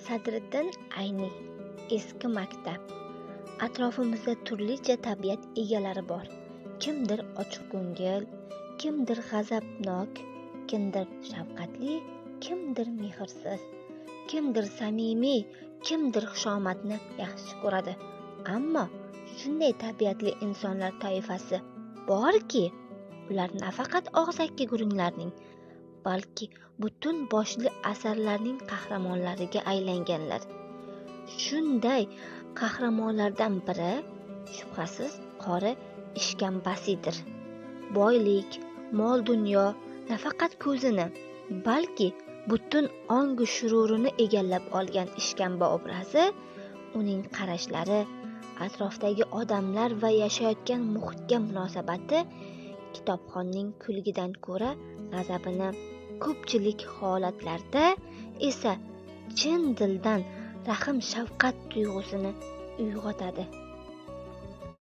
Sadriddin Ayni. Eski maktab. Atrofimizda turlicha tabiat egalari bor. Kimdir ochiqko'ngil, kimdir g'azabnok, kimdir shafqatli, kimdir mehrsiz, kimdir samimiy, kimdir xushomadni yaxshi ko'radi. Ammo shunday tabiatli insonlar toifasi borki, ular nafaqat og'zaki gurunglarning, balki butun boshli asarlarning qahramonlariga aylanganlar. Shunday qahramonlardan biri shubhasiz qori Ishkambasidir. Boylik, mol-dunyo nafaqat ko'zini, balki butun ongu shururini egallab olgan Ishkamba obrazi, uning qarashlari, atrofdagi odamlar va yashayotgan muhitga munosabati kitobxonning kulgidan ko'ra g'azabini, ko'pchilik holatlarda esa chin dildan rahm-shafqat tuyg'usini uyg'otadi.